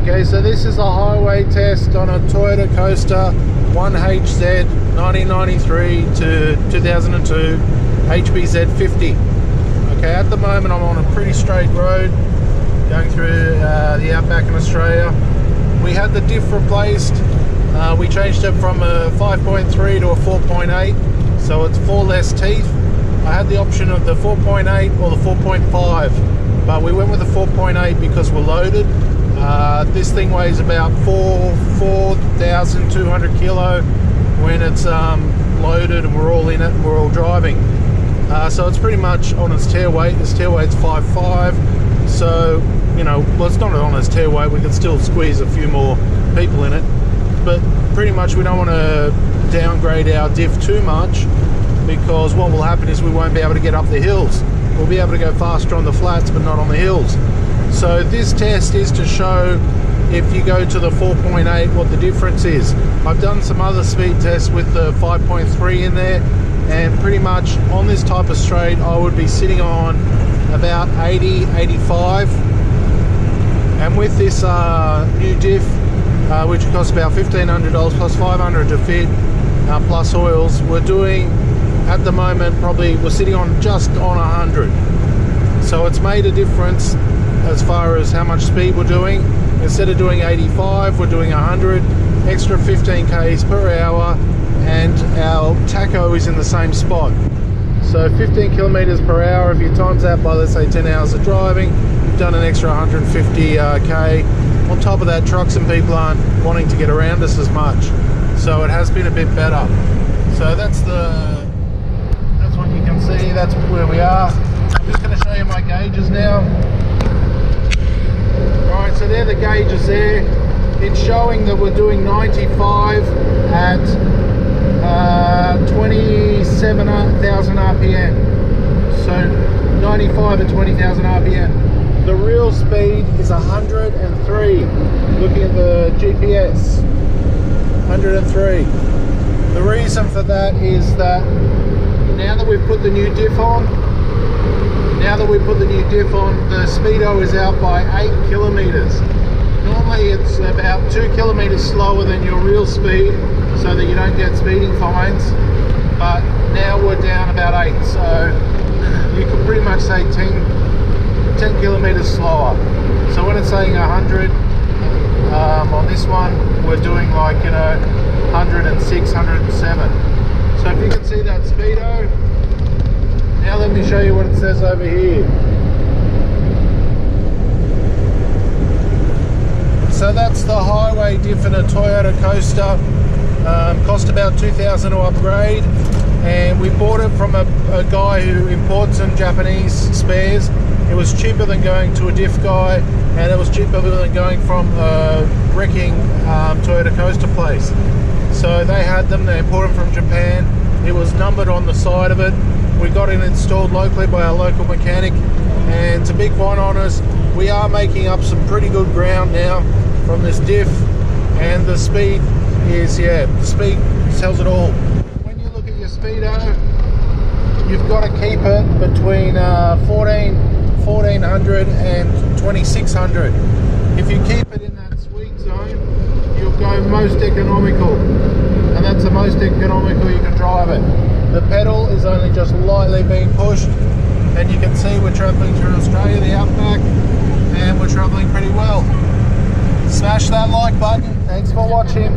Okay, so this is a highway test on a Toyota Coaster 1HZ 1993 to 2002 HBZ50. Okay, at the moment I'm on a pretty straight road going through the outback in Australia. We had the diff replaced. We changed it from a 5.3 to a 4.8, so it's 4 less teeth. I had the option of the 4.8 or the 4.5, but we went with the 4.8 because we're loaded. This thing weighs about 4,200 kilo when it's loaded and we're all in it and we're all driving. So it's pretty much on its tear weight. This tear weight's 5.5, so you know, well, it's not on its tear weight. We could still squeeze a few more people in it, but pretty much we don't want to downgrade our diff too much, because what will happen is we won't be able to get up the hills. We'll be able to go faster on the flats but not on the hills. So this test is to show if you go to the 4.8 what the difference is. I've done some other speed tests with the 5.3 in there, and pretty much on this type of straight I would be sitting on about 80, 85. And with this new diff, which costs about $1,500 plus $500 to fit, plus oils, we're doing at the moment we're sitting on just on 100. So it's made a difference as far as how much speed we're doing. Instead of doing 85, we're doing 100, extra 15 k's per hour, and our tacho is in the same spot. So 15 kilometers per hour, if you times that by, let's say, 10 hours of driving, you've done an extra 150 k. On top of that, trucks and people aren't wanting to get around us as much, so it has been a bit better. So that's what you can see. That's where we are. I'm just going to show you my gauges now. Right, so they're the gauges there. It's showing that we're doing 95 at 27,000 RPM. So 95 at 20,000 RPM. The real speed is 103. Looking at the GPS, 103. The reason for that is that now that we've put the new diff on, the speedo is out by 8 kilometers. Normally it's about 2 kilometers slower than your real speed, so that you don't get speeding fines, but now we're down about 8, so you could pretty much say 10 kilometers slower. So when it's saying 100 on this one, we're doing like, you know, 106, 107. So if you can see that speedo, now let me show you what it says over here. So that's the highway diff in a Toyota Coaster. Cost about $2,000 to upgrade, and we bought it from a guy who imports some Japanese spares. It was cheaper than going to a diff guy, and it was cheaper than going from a wrecking Toyota Coaster place. So they had them, they imported them from Japan. It was numbered on the side of it. We got it installed locally by our local mechanic, and to be quite honest, we are making up some pretty good ground now from this diff, and the speed is, yeah, the speed tells it all. When you look at your speedo, you've got to keep it between 1400 and 2600. If you keep it in that sweet zone, you'll go most economical, and that's the most economical you can drive it. The pedal is only just lightly being pushed, and you can see we're travelling through Australia, the outback, and we're travelling pretty well. Smash that like button. Thanks for watching.